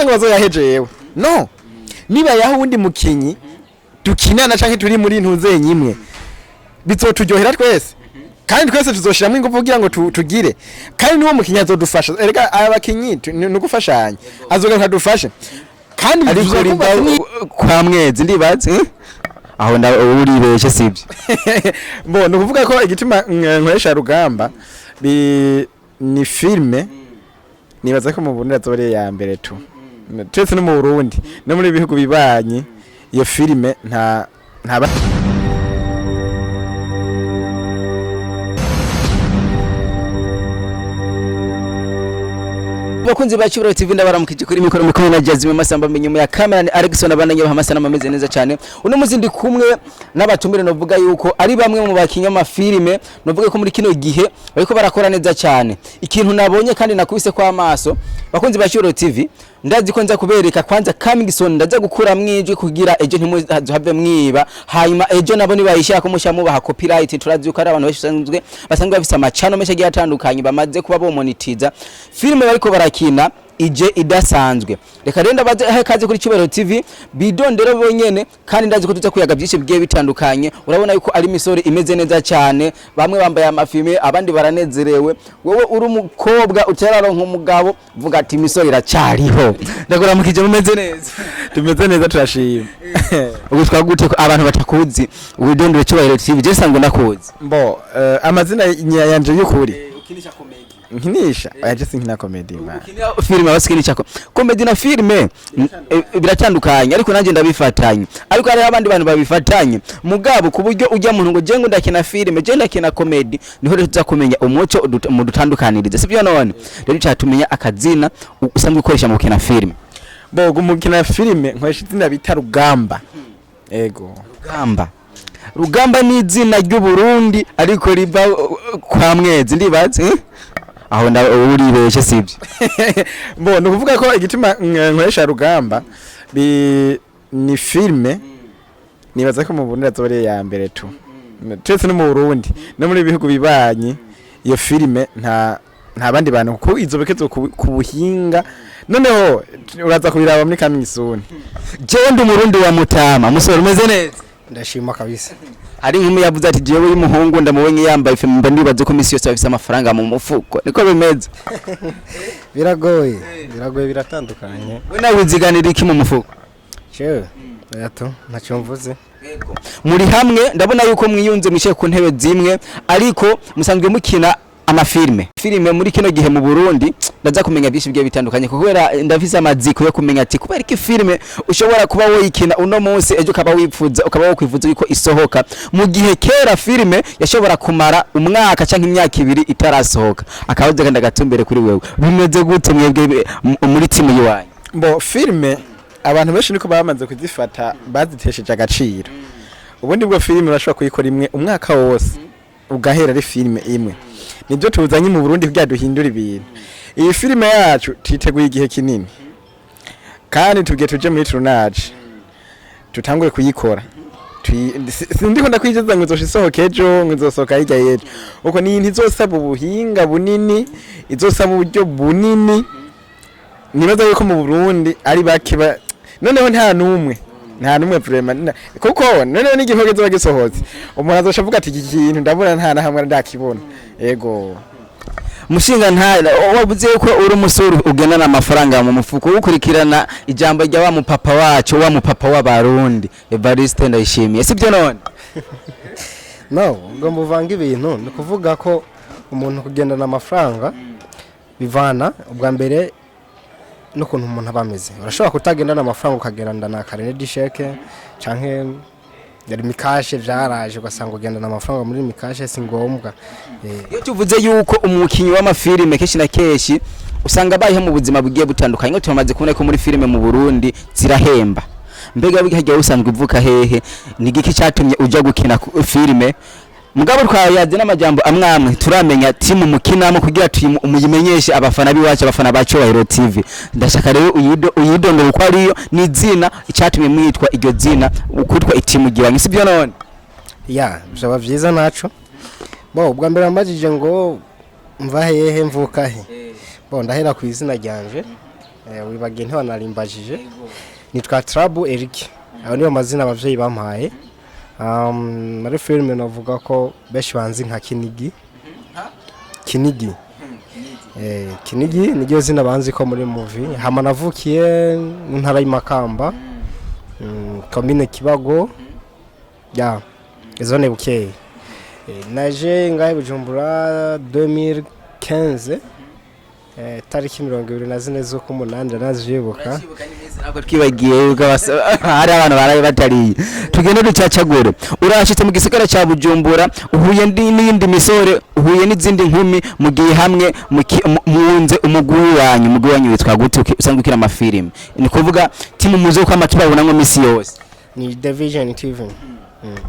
ngo bazoyahejewe no niba yaho undi mukinyi dukinana canke turi muri ntuze nyimwe bizoturyohera twese kandi twese tuzoshiramwe ingufu kugira ngo tugire kandi niwo mukinyi azodufasha erega abakinyi no gufashanya azogaruka dufashe kandi ariko rimba kwa mwezi ndibaze aho uribeshe sibyo bo no kuvuga ko igituma nkoresha rugamba ni filme nibaza ko mu Burundi azore ya mbere tu twese no mu Burundi no muri bihugu bibanye iyo filme nta bakunzi ba Kibiro TV ndabaramukije kuri mikoro mukomeye na Jazime Masamba menyuma ya kamera ni Ariko nabandanye bahamasa nameze neza cyane uno muzindi kumwe n'abatumire novuga yuko ari bamwe mu bakinya amafilme novuga ko muri kino gihe bariko barakora neza cyane ikintu nabonye kandi nakubise kwa amaso bakunzi ba Kibiro TV ndazi ko nza kubereka kwanza Kamigisoni ndaza gukura mwijwe kugira ejo ntimuhave mwiba hanyuma ejo nabo nibayishaka ko mushamu baha copyright turazi uko ari abantu basanzwe bafise amachano mesha giye atandukanye bamaze kuba bo monetiza filme bariko barakina ije idasanzwe reka renda baze kaze kuri Kibiro TV bidondero bonyene kandi ndazi ko tuza kuyaga byinshi bigiye bitandukanye urabona yuko ari misore imeze neza cyane bamwe bambaye amafilme abandi baranezerewe wowe uri umukobwa uteraronka umugabo vuga ati misore iracyariho ndagora mukije mumeze neza tumeze neza turashima ubu twagute ko abantu batakuzi ubidondero Kibiro TV je sango nakuzi bo amazina yanje y'ukuri ukinisha comedy nkinisha aje sinkina comedy ba filme abasikinisha comedy na filme biratandukanye ariko nanje ndabifatanye ariko hari abandi bantu babifatanye mugabo kuburyo ujya muntu ngo je ngo ndakina filme je ndakina comedy niho tuza kumenya umuco mu dutandukanirize sibyo none rero cyatumenya akazina usanzwe ukoresha mu kina filme bo gumukina filme nkoresha izina bita rugamba ego rugamba ni izina ry'u Burundi ariko riba kwa mwezi ndibaze aho uribeshe sibyo bo no kuvuga ko igituma nkoresha rugamba ni filme nibaza ko mu Burundi azore ya mbere tu twese no mu Burundi no muri bihugu bibanye iyo filme nta bandi bantu ko izobekezo ku buhinga noneho uraza kubiraba muri Kamigisoni jewe ndi umurundi wa Mutama musore umeze neza ndashima kabisa hari nkumi yavuze ati jewe y'umuhungu ndamubonye yambaye filme mba ndibaze ko misi yose bafise amafaranga mu mufuko niko bimeze biragoye biratandukanye we nawe uziganira iki mu mufuko jewe yato ntacyo mvuze muri hamwe ndabona yuko mwiyunze mwishe ku ntebe zimwe ariko musanzwe mukina amafilme muri kino gihe mu Burundi ndaza kumenya byinshi bigiye bitandukanye kubera ndafise amaziko yo kumenya ati kubera iki filme ushobora kuba woyikina uno munsi ejo ukaba wokwifuza yuko isohoka mu gihe kera filme yashobora kumara umwaka canke imyaka ibiri itarasohoka akabaze kandi agatumbere kuri wewe bimeze gute mwebwe muri timu yiwanyu bo filme abantu benshi niko bamaze kuzifata bazitesheje agaciro ubundi bwo filme bashobora kuyikora imwe umwaka wose ugahera ari filme imwe nibyo tuzanye mu Burundi kugira duhindura ibintu iyi filme yacu titeguye igihe kinini kandi tugiye tuje muri tournage tutangure kuyikora sindiko ndakwigeza ngo izoshisohoka ejo ngo izosohoka hirya yejo uko ni ntizosaba ubuhinga bunini izosaba uburyo bunini nibaza yuko mu Burundi ari bake noneho nta numwe vraiment kuko none n'igihoge zo bagisohotse umuntu azoshavuga ati iki kintu ndabona nta na hamwe ndakibona yego mushinga nta wabuze ko uri umusuru ugenana amafaranga mu mufuko ukurikirana ijambo rya wa mupapa wacu wa mupapa w'abarundi Evariste ndayishimiye sibyo none no ngo muvanga ibintu ni kuvuga ko umuntu kugendana amafaranga bivana ubwa mbere n'ukuntu umuntu abameze urashobora kutagendana amafaranga ukagendana karere d'isheke canke yari mikashe vyaraje ugasanga ugendana amafaranga muri mikashe si ngombwa iyo tuvuze yuko umukinyi w'amafilme keshi na keshi usanga bayihe mu buzima bugiye butandukanye ngo tumaze kubona ko muri filme mu Burundi zirahemba mbega bigiye usanzwe uvuka hehe ni giki cyatumye uja gukina filme mugabo twayaze n'amajambo amwamwe turamenya timu mukinamo kugira umuyimenyeshe abafana biwacu abafana ba Kibiro TV ndashaka rero uyidondora uko ariyo ni zina icyatumye mwitwa iryo zina ukutwa itimu giwanyu sibyo none ya byaba byiza naco bo ubwa mbere amajije ngo mva hehe mvuka he bo ndahera ku izina ryanje wibagiye ntiwanarimbajije nitwa Trabu Eric abo niyo mazina abavyeyi bampaye muri filime navuga ko beshi banzi nka Kinigi Kinigi niryo zina banzi ko muri movie hama navukiye mu ntara y'Imakamba commune Kibago ya zone Bukeye naje ngahe Bujumbura 2015 tariki 24 z'ukumunani nazibuka nako twibagiye yuko hari abantu baraye batariye tugende ducacagure urashitse mu gisagara ca Bujumbura uhuye n'indi misore uhuye n'izindi nkumi mugiye hamwe muunze umugwi wanyu witwa gute usanga ukira amafilime ni kuvuga timu muzo kwa matubabona ngo misi yose ni Division TV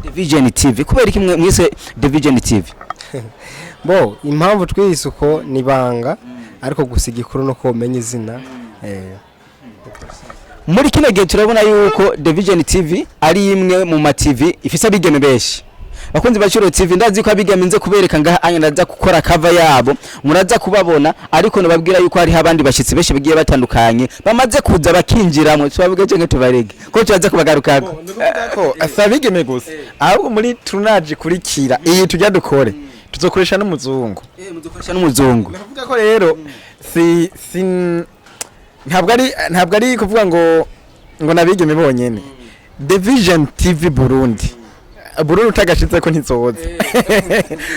Division TV kubera iki mwise Division TV bo impamvu twisuko ni banga ariko gusiga ikuru no komenya izina muri kino gihe turabona yuko Division TV ari imwe mu ma TV ifise abigeme beshi bakunzi bacuro TV ndazi ko abigaminze kubereka ngaha anya ndaza gukora cover yabo muraza kubabona ariko nababwira yuko hari abandi bashitsi beshi bigiye batandukanye bamaze kuza bakinjiramo tubabwije nge tubarege ko tuzaza kubagarukako ko asabigeme gusa ahubwo muri tunaje kurikira iyi tujya dukore tuzokoresha n'umuzungu mudukoresha n'umuzungu navuga ko rero si ntabwo ari kuvuga ngo nabigeme bonyene Division TV Burundi utagashitse ko ntizoza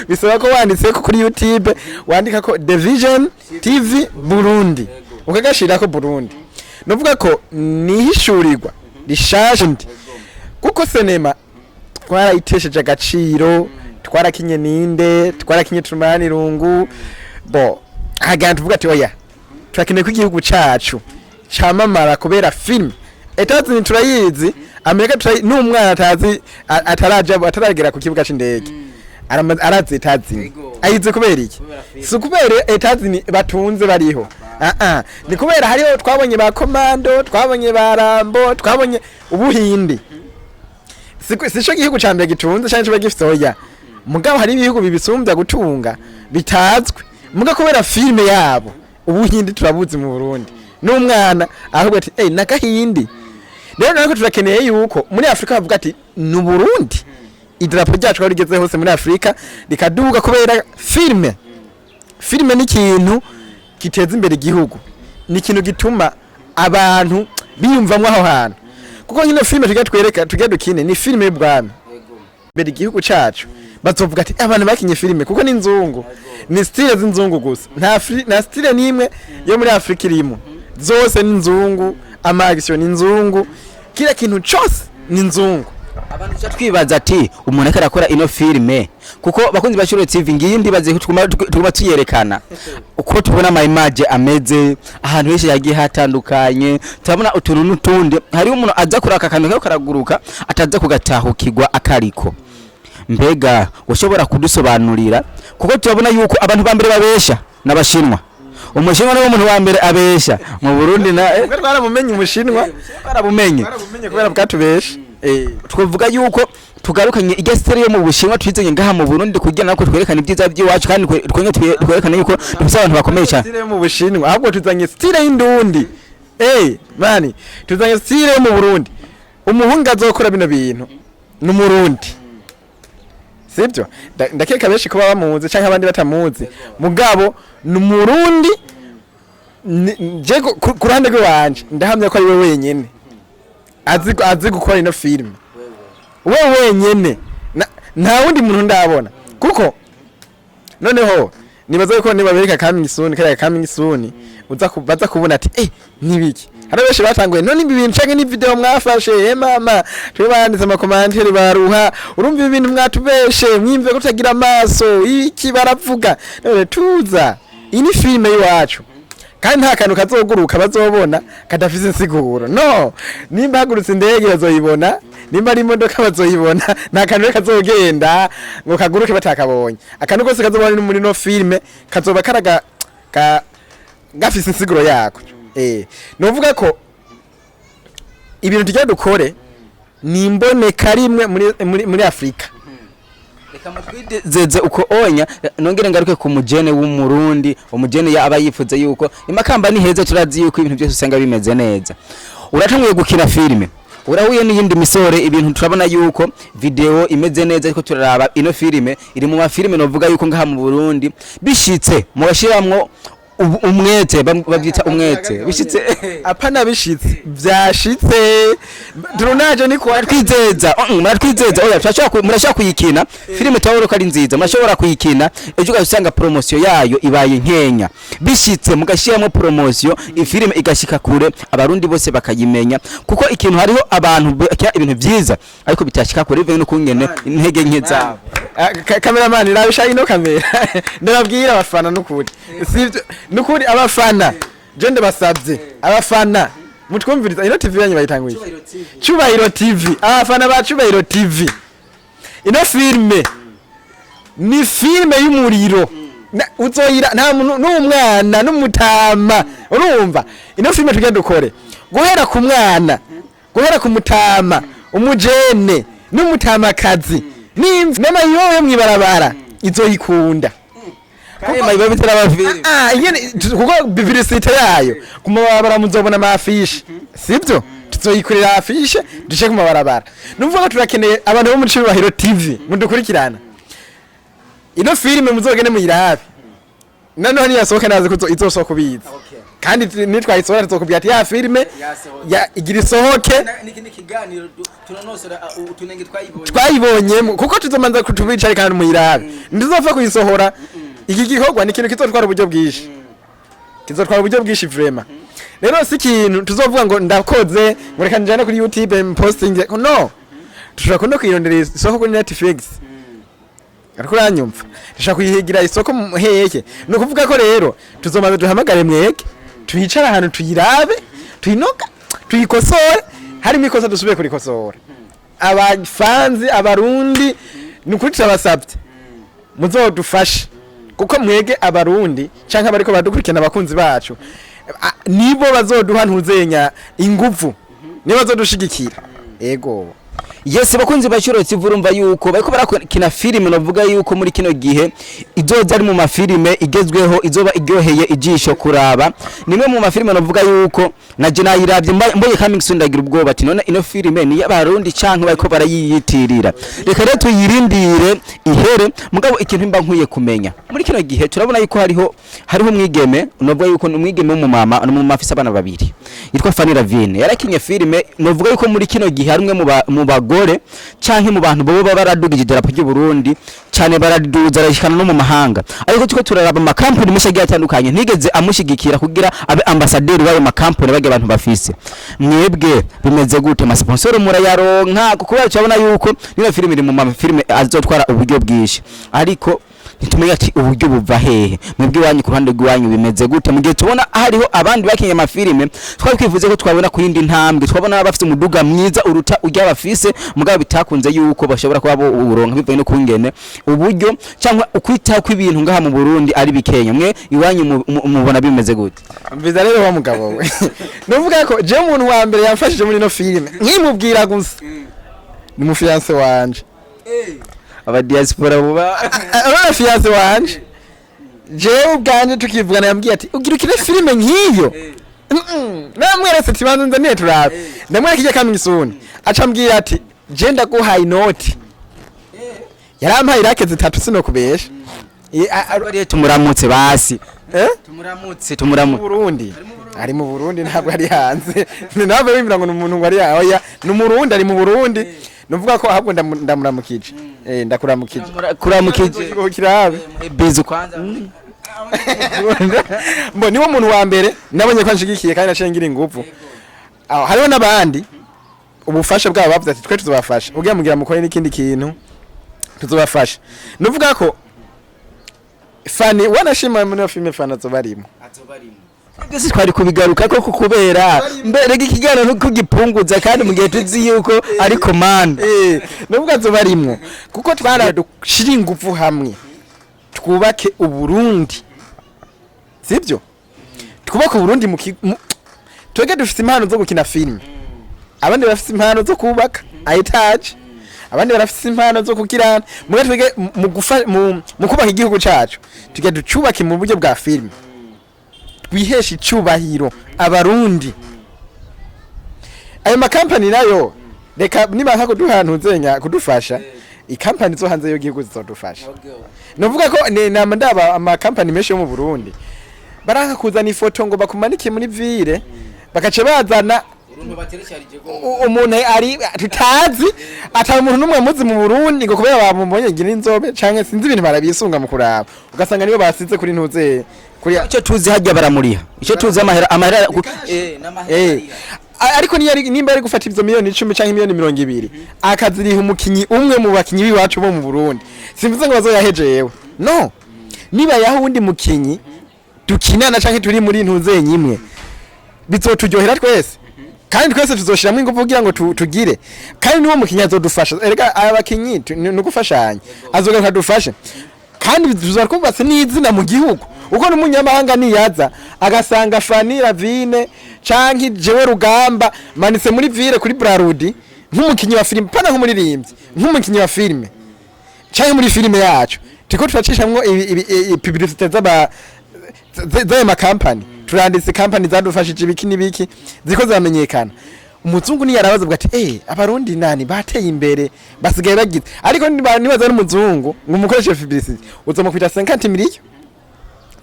bisaba ko wanditse ko kuri YouTube wandika ko Division TV Burundi ukagashira ko Burundi novuga ko nihishurirwa rishashe ndi kuko sinema twarayitesheje agaciro twarakinye ninde twarakinye Tumani Rungu bo haganda tuvuga ati oya turakeneye ko igihugu cacu camamara kubera film etazi ni turayizi Amerika n'umwana atazi ataragera ku kibuga c'indege arazi etazi ayize kubera iki si kubera etazi batunze bariho ni kubera hariho twabonye ba komando twabonye ba Rambo twabonye ubuhindi sisho gihugu cambere gitunze cyane gifite oya mugabo hari ibihugu bibisumbya gutunga bitazwe muga kubera filme yabo ubuhindi turabuzi mu Burundi n'umwana ahubwo ati nakahindi rero nako turakeneye yuko muri Afrika bavuga ati n'u Burundi idrapo ryacu rigeze hose muri Afrika rikaduga kubera filme ni ikintu kiteza imbere igihugu ni ikintu gituma abantu biyumvamwe aho hantu kuko nyine filme tujya dukine ni filme y'ubwami imbere igihugu cacu bazovuga ati abantu bakinye filme kuko ni nzungu ni style z'inzungu gusa nta style nimwe yo muri Afrika irimo zose ni nzungu amagisho ni nzungu kila kintu cyose ni nzungu abantu cyatwibaza ati umuntu akarakora ino filme kuko bakunzi bacuro TV ngindi baze tuguma tuyerekana uko tubona ama image ameze ahantu henshi yagiye hatandukanye turabona utuntu n'utundi hari umuntu aza kuraka kantu karaguruka ataza kugatahukirwa akariko mbega ushobora kudusobanurira kuko turabona yuko abantu bambere babesha n'abashinwa umushinwa no umuntu wa mbere abesha mu Burundi na twarabumenye umushinwa twarabumenye kubera bwatubesha twavuga yuko tugarukanye igestere yo mu Bushinwa twizanye ngaha mu Burundi kugira nako twerekana ibyiza by'iwacu kandi twerekana yuko dufite abantu bakomeye cyane style yo mu Bushinwa ahubwo tuzanye style y'indundi mani tuzanye style yo mu Burundi umuhungu azokora bino bintu n'umurundi sibyo ndakeka benshi kuba bamuzi canke abandi batamuzi mugabo n'umurundi je ku ruhande rwanje ndahamya ko ari we wenyene azi gukora ino filime we wenyene nta wundi muntu ndabona kuko noneho nibaza yuko nibabereka coming soon baza kubona ati nibiki hari benshi batanguye none ibi bintu canke ni video mwafashe mama twibanditse ama commentaire baruha urumva ibintu mwatubeshe mwimve ko tagira amaso iki baravuga none tuza ini filime yacu kandi nta kantu kazoguruka bazobona kadafise insiguro no nimba hagurutse indege bazoyibona nimba ari imodoka bazoyibona nta kantu kazogenda ngo kaguruke batakabonye akantu kose kazobona muri no filime kazoba karaga gafise insiguro yako novuga ko ibintu tujya dukore ni imboneka rimwe muri Afrika reka mutwizeze uko onya nongere ngaruke ku mujene w'umurundi umujene aba yifuza yuko imakamba ni heza turazi yuko ibintu byose usanga bimeze neza uratanguye gukina filime urahuye n'iyindi misore ibintu turabona yuko video imeze neza ariko turaraba ino filime iri mu mafilime novuga yuko ngaha mu Burundi bishitse mubashiramwo umwete babyita umwete bishitse apana bishitse byashitse turunaje ni kwa twizeza muratwizeza oya murashaka kuyikina filime tawuruka ari nziza murashobora kuyikina ejo ugasanga promotion yayo ibaye nkenya bishitse mugashiramo promotion ifilime igashika kure abarundi bose bakayimenya kuko ikintu hariho abantu bakya ibintu byiza ariko bitashika kure bivuye no kungene intege nke zabo cameraman irabisha ino kamera ndababwira abafana n'ukuri sivyo n'ukuri abafana je ndabasabye abafana mutwumviriza ino TV yanyu bayitanguye Cyubahiro TV abafana ba Cyubahiro TV ino filme ni filme y'umuriro uzoyira nta muntu n'umwana n'umutama urumva ino filme tugenda ukore guhera ku mwana guhera ku mutama umujene n'umutamakazi nema yoyo mwibarabara izoyikunda mayiba bitera abaviri kuko publicité yayo kumabara muzobona amafishi sibyo tuzoyikorera afishe duce kumabarabara numva ko turakeneye abantu bo muri Cyubahiro TV mudukurikirana ino filime muzogene muyirabe nano hani yasohoka naze ko izosohoka biza kandi nitwayisohora tuzokubya ati ya filime ya igira isohoke n'ikindi kiganiro tunonosora utunenge twayibonye kuko tuzomanza kutubicara kandi muyirabe ndizopfa kuyisohora iki gikorwa ni ikintu kizotwara uburyo bwishi kizotwara uburyo bwishi vraiment rero si ikintu tuzovuga ngo ndakoze ngo reka njane kuri YouTube posting no tushaka kuno kwirondera isoko kuri Netflix ariko uranyumva dushaka kuyihigira isoko heke no kuvuga ko rero tuzomaze duhamagare mweke tuyicara ahantu tuyirabe tuyinoka tuyikosore harimo ikosa dusubire kuri kosora abafanzi abarundi nukuri turabasabye muzodufashe kuko mwege abarundi canke abariko badukurikirana abakunzi bacu nibo bazoduha ntuzenya inguvu nibo bazodushigikira ego Yes bakunzi bashorotse vurumva yuko bariko barakina filime novuga yuko muri kino gihe izoza ari mu mafilime igezweho izoba iryoheye ijisho kuraba nimwe mu mafilime novuga yuko naje nayiravye mboye coming soon ndagira ubwoba ati none ino filime ni y'abarundi canke bariko barayiyitirira reka rero tuyirindire ihere mugabo ikintu mba nkwiye kumenya muri kino gihe turabona yuko hariho umwigeme novuga yuko umwigeme w'umumama no mu mafisa abana babiri yitwa Fanny lavine yarakinye filime novuga yuko muri kino gihe harumwe mu bagore canke mu bantu bobo baradugije idarapo ry'u Burundi cyane baraduza arashikana no mu mahanga ariko tuko turaraba amakampani meshagiye atandukanye ntigeze amushigikira kugira abe ambassadeur wayo makampani bage abantu bafise mwebwe bimeze gute ma sponsor murayaronka kuko cyabona yuko niyo filime iri mu filime azotwara uburyo bwishi ariko nitumenya ati uburyo buva hehe mwebwe wanyu ku ruhande rwanyu bimeze gute mugihe tubona hariho abandi bakinye amafilime twabikwivuze ko twabona ku yindi ntambwe twabona bafite umuduga mwiza uruta ujya bafise mugabo bitakunze yuko bashobora kuba uronka bivuye no kungene uburyo cyangwa ukwitaho kw'ibintu ngaha mu Burundi ari bikenya mwe iwanyu mubona bimeze gute mbiza rero wa mugabo we nuvuga ko je umuntu wa mbere yamfashije muri no filime nkimubwira gusa ni mu fiance wanje aba diaspora buba aba fiance wanje je ubwanje tukivugana yambwiye ati ugira ukine filime nkiyo namweretse tibanze nzaniye turabe ndamwerekije kandi isuni aca mbwira ati je ndaguhaye inoti yarampaye irakeze 3 sino kubesha ari tumuramutse basi tumuramutse Burundi ari mu Burundi ntabwo ari hanze ntabwo bimira ngo umuntu ngo ari oya ni umurundi ari mu Burundi nuvuga ko ahubwo ndamuramukije ndakuramukije kirabe bizu kwanza mbo niwo muntu wa mbere nabonye ko nshigikiye kandi nashengira ingufu aho hariho nabandi ubufasha bwabo bavuze ati twe tuzobafasha ugiye mugira mukore n'ikindi kintu tuzobafasha nuvuga ko Fanny wanashima muri filme Fanny azobarimo Mbese twari kubigaruka ko kubera mbere gikigana no kugipunguza kandi mu gihe tuzi yuko ari command nuvuga azobarimo kuko twaradushira ingufu hamwe twubake uburundi sibyo twubake uburundi twege dufite impano zo gukina filme abandi bafite impano zo kubaka etage abandi barafise impano zo kukirana mwe twige mu kubaka igihugu cacu tujye ducubake mu buryo bwa filime twihesha icubahiro abarundi ayo makampani nayo reka niba nkako duhanuzenya kudufasha ikampani zo hanze y'igihugu zizodufasha novuga ko ndaba amakampani menshi yo mu Burundi baraka kuzana ifoto ngo bakumanike muri ville bakace bazana umuntu ari tutazi ata umuntu numwe muzi mu Burundi ngo kubera bamubonye ngira inzobe canke sinzi ibintu barabisunga mu kuraba ugasanga niyo basize kuri ntuze kuri icyo tuzi hajya baramuriha icyo tuzi amahera ariko nimba ari gufata ivyo miliyoni 10 canke miliyoni 20 akaziriha umukinyi umwe mu bakinyi biwacu bo mu Burundi simvuze ngo bazoyahejewe no niba yaho undi mukinyi dukinana canke turi muri ntuze nyimwe bizoturyohera twese kandi twese tuzoshiramwe ingufu kugira ngo tugire kandi niwo mukinyi azodufasha erega abakinyi nugufashanya azogaruka dufashe kandi tuzakubatse n'izina mu gihugu uko n'umunyamahanga niyaza agasanga Fanny Lavine canke jewe Rugamba manitse muri ville kuri Brarudi nk'umukinyi wa filime pana nk'umuririmbyi nk'umukinyi wa filime canke muri filime yacu tiko turacishamwo publicité z'aya makampani turanditse company zadufashije ibiki nibiki ziko zamenyekana umuzungu ni yarabaza bwati abarundi nani bateye imbere basigaye bagize ariko nibaza n'umuzungu ngo umukoreshe publicité uzomukubita 50 million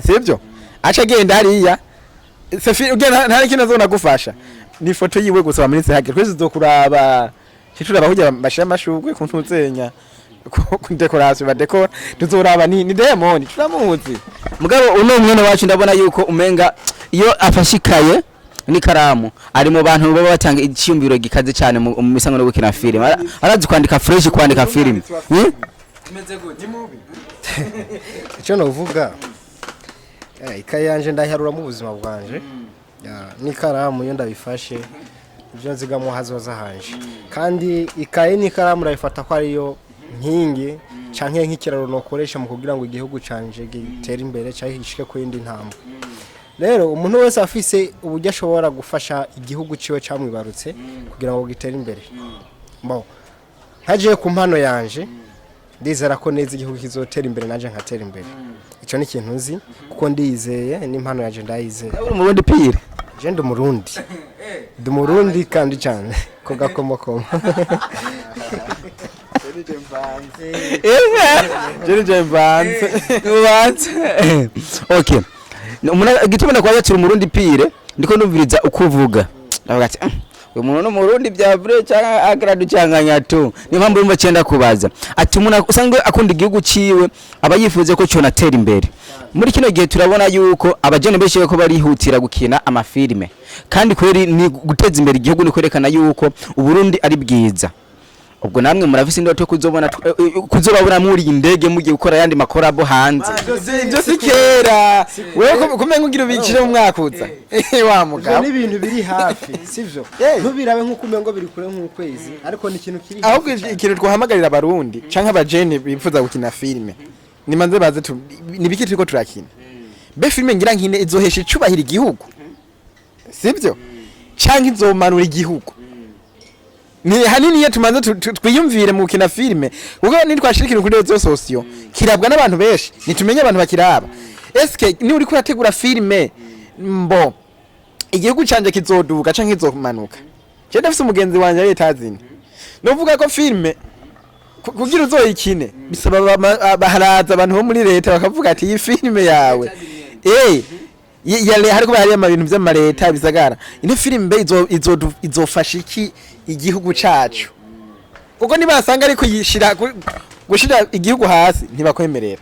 sibyo acha genda hariya sefi ugenda ntari kintu azona gufasha ni foto yiwe gusa baminitse hake twese zokuraba kitura bahujya bashira amashugwe kuntuzenya ku decoration badekora tuzoraba ni Diamond turamuzi mugabo uno mwene wacu ndabona yuko umenga iyo afashikaye ni karamu ari mu bantu baba batanga icyumbiro gikaze cyane mu misango no gukina film arazi kwandika fresh kwandika film kimeze gute ni mubi icyo novuga ikaye yanje ndayiharura mu buzima bwanje ni karamu yo ndabifashe ibyo nzigamo hazoza hanje kandi ikaye ni karamu ndayifata ko ariyo nkingi canke nk'ikiraro nokoresha mu kugira ngo igihugu canje gitere imbere cyangwa gishike ku yindi ntambwe rero umuntu wese afise uburyo ashobora gufasha igihugu ciwe camwibarutse kugira ngo gitere imbere bo ntaje ku mpano yanje ndizera ko neza igihugu kizotera imbere naje nkatera imbere icyo ni ikintu nzi kuko ndizeye n'impano yaje ndayizeye mu Burundi pire je ndi Murundi kandi cyane ko gakomokoma okay umuna gituma kwa yacira umurundi pire ndiko ndumviriza ukuvuga ndavuga ati uyu muntu no murundi bya vure cyangwa agradu cyanganya tu ni mpamvu yumva cyenda kubaza ati umuntu usanga akunda igihugu ciwe aba yifuze ko cyo natera imbere muri kino gihe turabona yuko abajene beshe ko barihutira gukina amafilme kandi kweri ni guteza imbere igihugu ni kwerekana yuko uburundi ari bwiza ubwo namwe muravise indoto kuzobona kuzobabura muri indege mugiye gukora yandi makorabo hanze ibyo sikera wewe kumenga ugira ubikire mu mwakuza wa mugabo ni ibintu biri hafi sivyo ntubirabe nkuko umengo biri kure nk'ukwezi ariko ni ikintu kiri ahubwo ikintu twahamagarira abarundi canke abajene bifuza gukina filme nimanze baze nibiki turiko turakina be filme ngira nkine izohesha icubahira igihugu sivyo canke izomanura igihugu ni hanini ye tumanze twiyumvire mu kina filme kuko nitwashirikira kuri rezo sosio kirabwa n'abantu benshi nitumenye abantu bakiraba eske ni uri kurategura filme mbo igihugu canje kizoduga canke kizomanuka je ndafise umugenzi wanje ari etazini novuga ko filme kugira uzoyikine bisaba baharaza abantu bo muri leta bakavuga ati iyi filme yawe yale hariko bari amabintu by'amareta bisagara ino filme izofasha iki igihugu cacu kuko nibasanga ariko yishira gushira igihugu hasi ntibakwemerera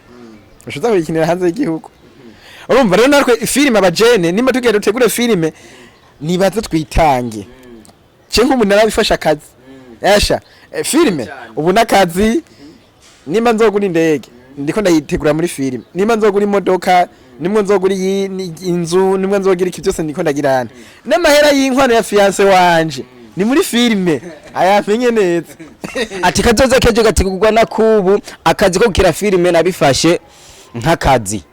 ushuza kuyikinira hanze y'igihugu urumva rero narwe filme abajene nimba tugiye dutegure filme nibaze twitange cyo nk'umuntu narabifasha akazi yasha filme ubu nakazi nimba nzogura indege ndiko ndayitegura muri filme nimba nzogura imodoka nimwe nzogura inzu nimwe nzogira iki byose ndiko ndagirana n'amahera y'inkwano ya fiance wanje ni muri filme ayamenye neza ati kazoza keje gategurwa na kubu akazi ko gukira filme nabifashe nk'akazi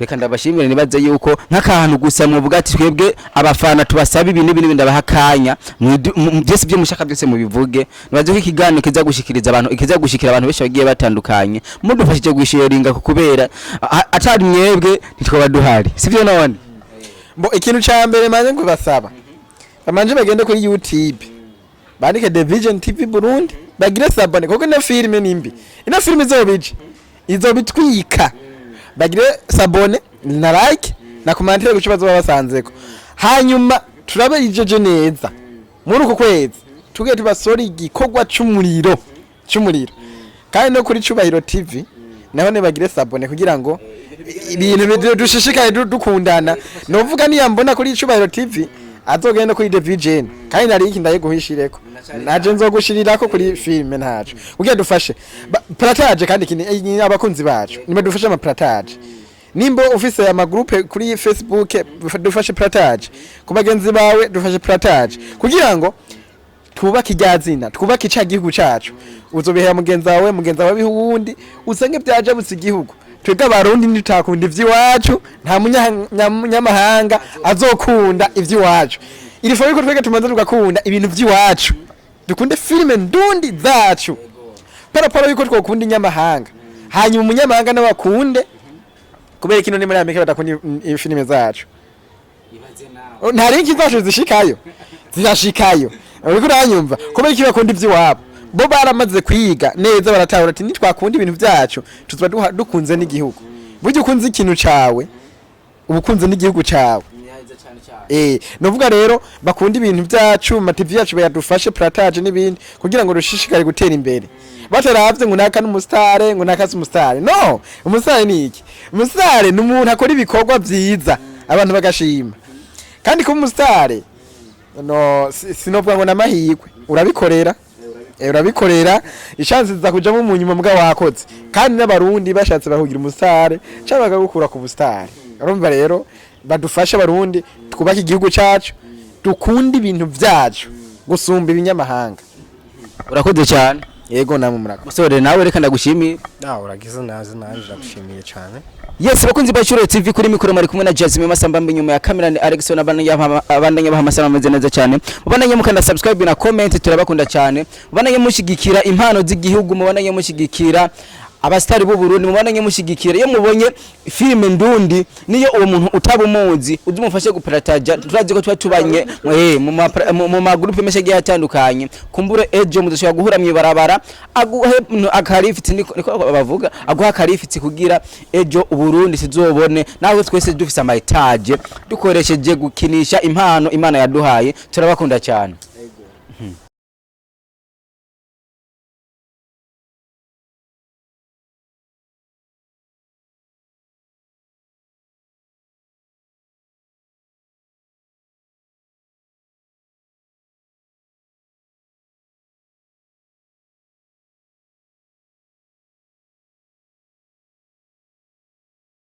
reka ndabashimire nibaze yuko nk'akantu gusa muvuga ati twebwe abafana tubasaba ibintu n'ibindi ndabahakanya byose byo mushaka byose mubivuge nibaze ko ikiganiro kiza gushikiriza abantu ikiza gushikira abantu benshi bagiye batandukanye mudufashije gusharinga kubera atari mwebwe ntitwaba duhari sivyo none Mbo ikintu ca mbere manje ngo basaba bamanje bagende kuri YouTube bandike The Vision TV Burundi bagire sabone kuko na filme nimbi ina filme izobitwika bagire sabone na like na commentaire guco bazoba basanzeko hanyuma turabe ijeje neza muri uko kwezi tugiye tubasori igikorwa c'umuriro kandi no kuri Cubahiro TV naho ne bagire sabone kugira ngo ibintu dushishikaye dukundana novuga niyambona kuri Cubahiro TV azogenda kuri The Vision kandi nari iki ndaye guhishireko naje nzogushirirako kuri filme ntacu ugiye dufashe platage kandi kini abakunzi bacu nimba dufashe ama platage nimbo ufise ama groupe kuri Facebook dufashe platage kubagenzi bawe dufashe platage kugira ngo twubake iryazina twubake ica gihugu cacu uzobihera mugenzi wawe bihundi usenge byaje butse igihugu twebwe abarundi nitakunda ivyiwacu nta munyamahanga azokunda ivyiwacu iri fo yuko twege tumaze tugakunda ibintu vyiwacu dukunde filme ndundi zacu para yuko twokunda inyamahanga hanyuma umunyamahanga nabakunde kubera kino ni muri Amerika badakunda filme zacu ntari ikizacu zishikayo uriko uranyumva kubera iki bakunda ivyiwabo bo baramaze kwiga neza baratahura ati nitwakunda ibintu byacu tuzoba dukunze n'igihugu buryo ukunze ikintu cawe ubukunze n'igihugu cawe novuga rero bakunda ibintu byacu TV yacu bayadufashe platage n'ibindi kugira ngo rushishikare gutera imbere bataravye ngo naka n'umustare ngo naka s'umustare no umustare ni iki umustare n'umuntu akora ibikorwa vyiza abantu bagashima kandi ko umustare no sinovuga ngo namahirwe urabikorera ishansi za kujamo mu nyuma mbwa wakoze kandi n'abarundi bashatse bahugira umusare cyangwa gukura ku bustare urumva rero badufasha abarundi twubaka igihugu cacu dukunda ibintu vyacu gusumba ibinyamahanga urakoze cyane yego namwe muraka musore nawe reka ndagushimiye uragize nazi nanje ndagushimiye cyane Yes bakunzi ba Curo TV kuri mikoro mari kumwe na Jasmine Masamba nyuma ya kamera ni Alexon abandanya bahamasana ameze neza cyane mubandanye mukanda subscribe na comment turabakunda cyane mubandanye mushigikira impano z'igihugu mubandanye mushigikira abastari b'u Burundi mubandanye mushigikira iyo mubonye filme ndundi niyo uwo muntu utabumuzi udumufashe guparataja turazi ko twatubanye mu ma groupe meshe yatandukanye kumbure ejo mudushobora guhura mwibarabara aguhe akarifiti niko bavuga aguha akarifiti kugira ejo u Burundi sizobone nawe twese dufise ama etage dukoresheje gukinisha impano Imana yaduhaye turabakunda cyane.